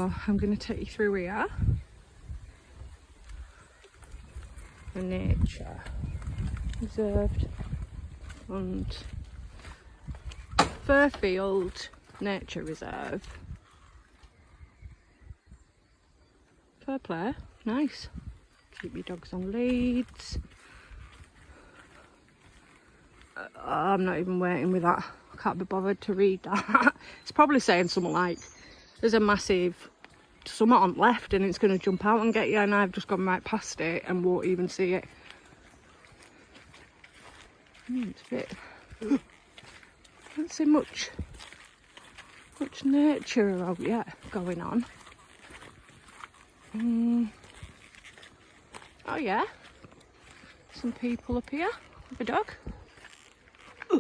So I'm going to take you through here. The nature reserved and Furfield Nature Reserve. Fair play, nice. Keep your dogs on leads. I'm not even waiting with that. I can't be bothered to read that. It's probably saying something like, there's a massive something on left and it's going to jump out and get you, and I've just gone right past it and won't even see it. It's a bit... I don't see much nature out yet going on. Oh yeah, some people up here with a dog.